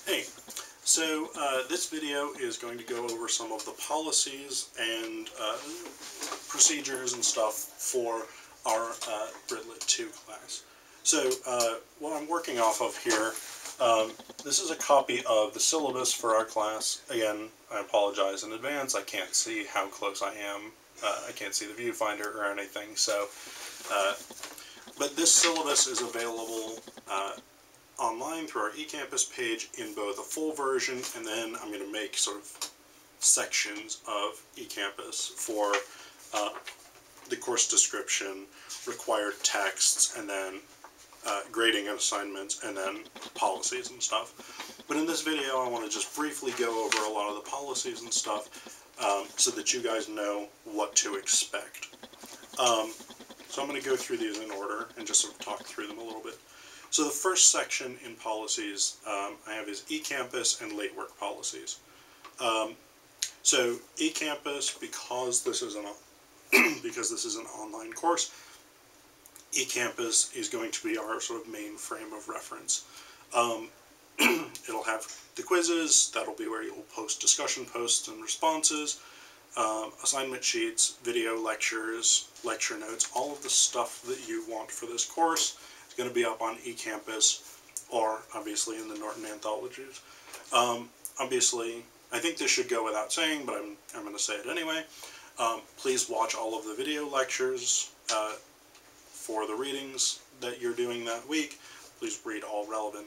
Hey, so this video is going to go over some of the policies and procedures and stuff for our Britlit 2 class. So what I'm working off of here, this is a copy of the syllabus for our class. Again, I apologize in advance, I can't see how close I am. I can't see the viewfinder or anything, so but this syllabus is available online through our eCampus page in both a full version, and then I'm going to make sort of sections of eCampus for the course description, required texts, and then grading and assignments, and then policies and stuff. But in this video I want to just briefly go over a lot of the policies and stuff so that you guys know what to expect. So I'm going to go through these in order and just sort of talk through them a little bit. So the first section in policies I have is eCampus and late work policies. So eCampus, because this is an online course, eCampus is going to be our sort of main frame of reference. It'll have the quizzes, that'll be where you'll post discussion posts and responses, assignment sheets, video lectures, lecture notes, all of the stuff that you want for this course is going to be up on eCampus, or obviously in the Norton anthologies. Obviously, I think this should go without saying, but I'm going to say it anyway. Please watch all of the video lectures for the readings that you're doing that week. Please read all relevant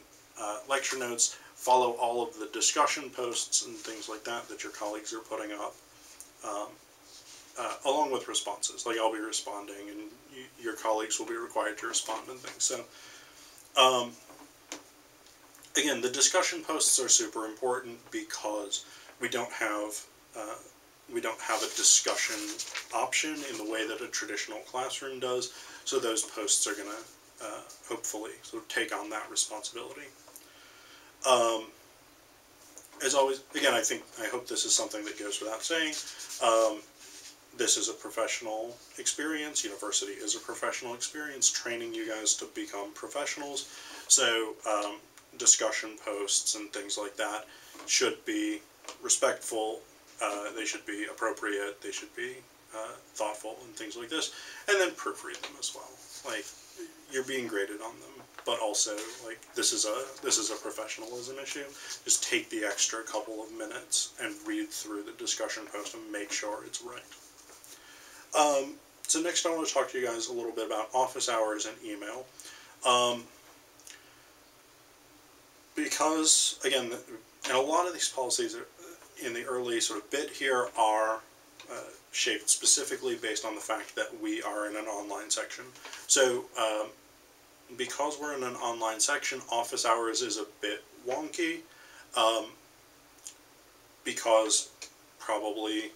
lecture notes. Follow all of the discussion posts and things like that that your colleagues are putting up, along with responses. Like, I'll be responding, and your colleagues will be required to respond and things. So, again, the discussion posts are super important because we don't have a discussion option in the way that a traditional classroom does. So those posts are going to hopefully sort of take on that responsibility. As always, again, I hope this is something that goes without saying. This is a professional experience. University is a professional experience, training you guys to become professionals. So discussion posts and things like that should be respectful. They should be appropriate. They should be thoughtful and things like this. And then proofread them as well. Like, you're being graded on them, but also, like, this is a professionalism issue. Just take the extra couple of minutes and read through the discussion post and make sure it's right. So next I want to talk to you guys a little bit about office hours and email. Because, again, and a lot of these policies in the early sort of bit here are shaped specifically based on the fact that we are in an online section. So because we're in an online section, office hours is a bit wonky, because probably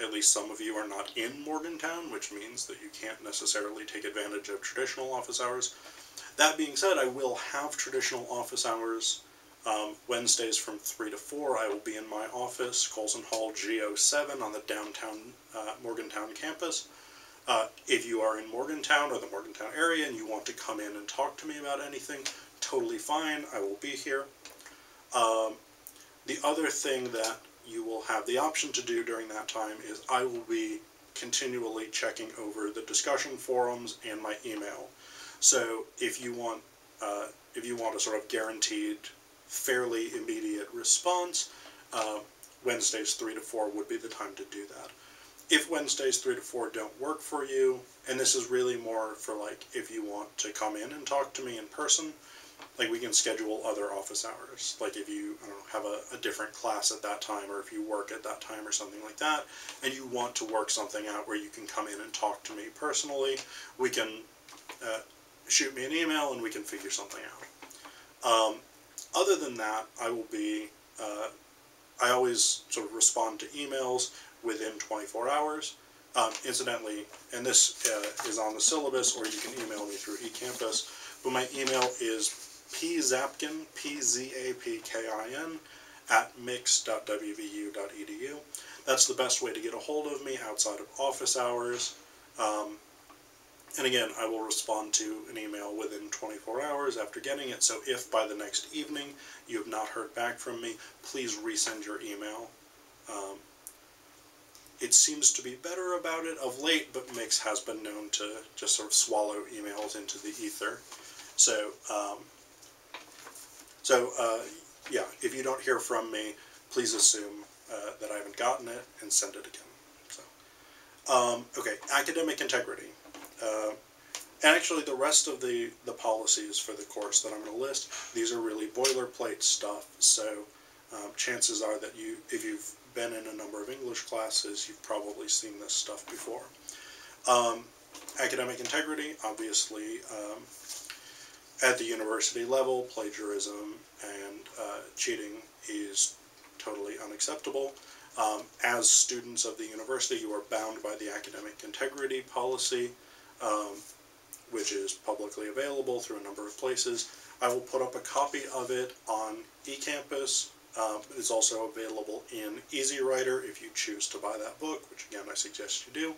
at least some of you are not in Morgantown, which means that you can't necessarily take advantage of traditional office hours. That being said, I will have traditional office hours. Wednesdays from 3 to 4, I will be in my office, Colson Hall G07 on the downtown Morgantown campus. If you are in Morgantown or the Morgantown area and you want to come in and talk to me about anything, totally fine, I will be here. The other thing that you will have the option to do during that time is I will be continually checking over the discussion forums and my email. So if you want a sort of guaranteed, fairly immediate response, Wednesdays 3 to 4 would be the time to do that. If Wednesdays 3 to 4 don't work for you, and this is really more for, like, if you want to come in and talk to me in person, like, we can schedule other office hours. Like, if you, I don't know, have a different class at that time, or if you work at that time or something like that, and you want to work something out where you can come in and talk to me personally, we can shoot me an email and we can figure something out. Other than that, I will be, I always sort of respond to emails within 24 hours. Incidentally, and this is on the syllabus, or you can email me through eCampus, but my email is pzapkin, P-Z-A-P-K-I-N, @mix.wvu.edu. That's the best way to get a hold of me outside of office hours. And again, I will respond to an email within 24 hours after getting it, so if by the next evening you have not heard back from me, please resend your email. It seems to be better about it of late, but Mix has been known to just sort of swallow emails into the ether. So, yeah, if you don't hear from me, please assume that I haven't gotten it and send it again. So, okay, academic integrity. And actually the rest of the policies for the course that I'm going to list, these are really boilerplate stuff, so chances are that if you've been in a number of English classes, you've probably seen this stuff before. Academic integrity, obviously, at the university level, plagiarism and cheating is totally unacceptable. As students of the university, you are bound by the academic integrity policy, which is publicly available through a number of places. I will put up a copy of it on eCampus. It's also available in EasyWriter if you choose to buy that book, which again I suggest you do.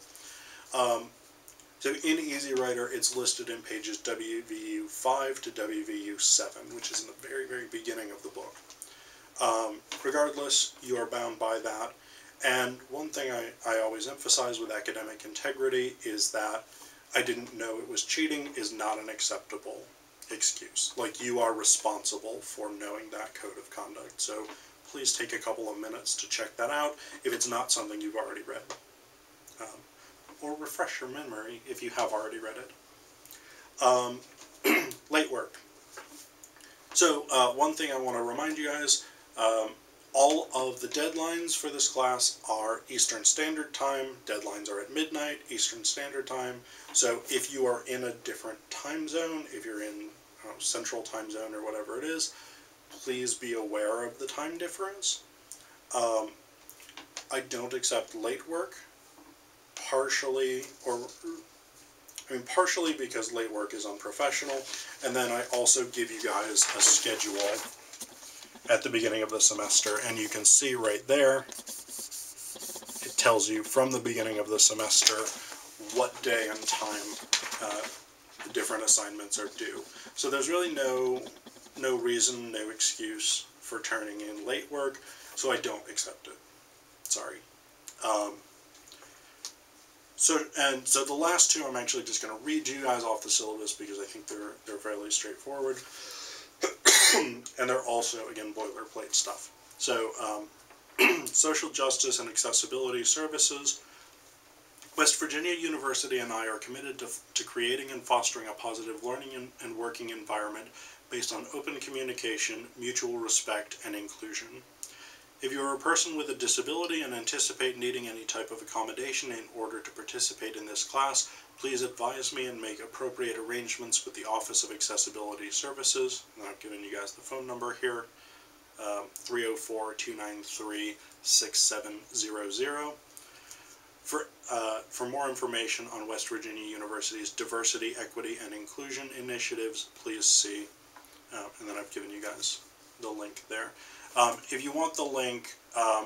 So in EasyWriter, it's listed in pages WVU 5 to WVU 7, which is in the very, very beginning of the book. Regardless, you are bound by that. And one thing I always emphasize with academic integrity is that I didn't know it was cheating is not an acceptable excuse. Like, you are responsible for knowing that code of conduct. So please take a couple of minutes to check that out if it's not something you've already read. Or refresh your memory if you have already read it. Late work. So one thing I want to remind you guys, all of the deadlines for this class are Eastern Standard Time. Deadlines are at midnight, Eastern Standard Time. So if you are in a different time zone, if you're in Central Time Zone or whatever it is, please be aware of the time difference. I don't accept late work, partially because late work is unprofessional, and then I also give you guys a schedule at the beginning of the semester, and you can see right there, it tells you from the beginning of the semester what day and time different assignments are due. So there's really no reason, no excuse for turning in late work, so I don't accept it. Sorry. So the last two I'm actually just going to read you guys off the syllabus because I think they're fairly straightforward. And they're also, again, boilerplate stuff. So, social justice and accessibility services. West Virginia University and I are committed to creating and fostering a positive learning and working environment based on open communication, mutual respect, and inclusion. If you are a person with a disability and anticipate needing any type of accommodation in order to participate in this class, please advise me and make appropriate arrangements with the Office of Accessibility Services. And I've given you guys the phone number here, 304-293-6700. For more information on West Virginia University's diversity, equity, and inclusion initiatives, please see, and then I've given you guys the link there. If you want the link,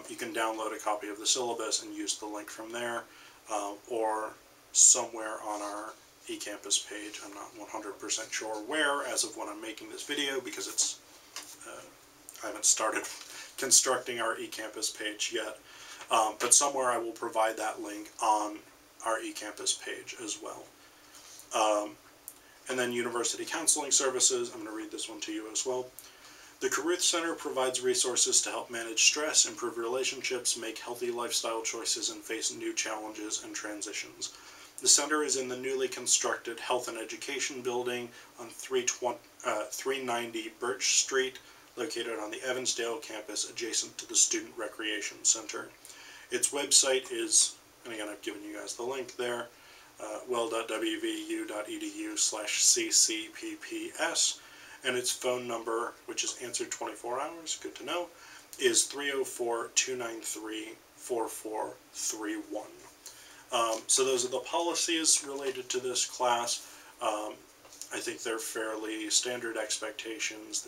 you can download a copy of the syllabus and use the link from there, or somewhere on our eCampus page. I'm not 100% sure where as of when I'm making this video because it's I haven't started constructing our eCampus page yet, but somewhere I will provide that link on our eCampus page as well. And then University Counseling Services, I'm going to read this one to you as well. The Carruth Center provides resources to help manage stress, improve relationships, make healthy lifestyle choices, and face new challenges and transitions. The center is in the newly constructed Health and Education Building on 390 Birch Street, located on the Evansdale campus adjacent to the Student Recreation Center. Its website is, and again I've given you guys the link there, well.wvu.edu/ccpps, and its phone number, which is answered 24 hours, good to know, is 304-293-4431. So those are the policies related to this class. I think they're fairly standard expectations.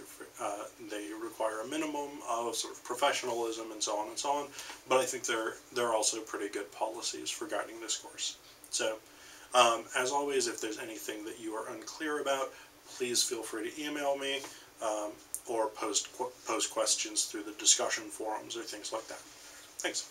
They require a minimum of sort of professionalism and so on and so on, but I think they're also pretty good policies for guiding this course. So As always, if there's anything that you are unclear about, please feel free to email me or post questions through the discussion forums or things like that. Thanks.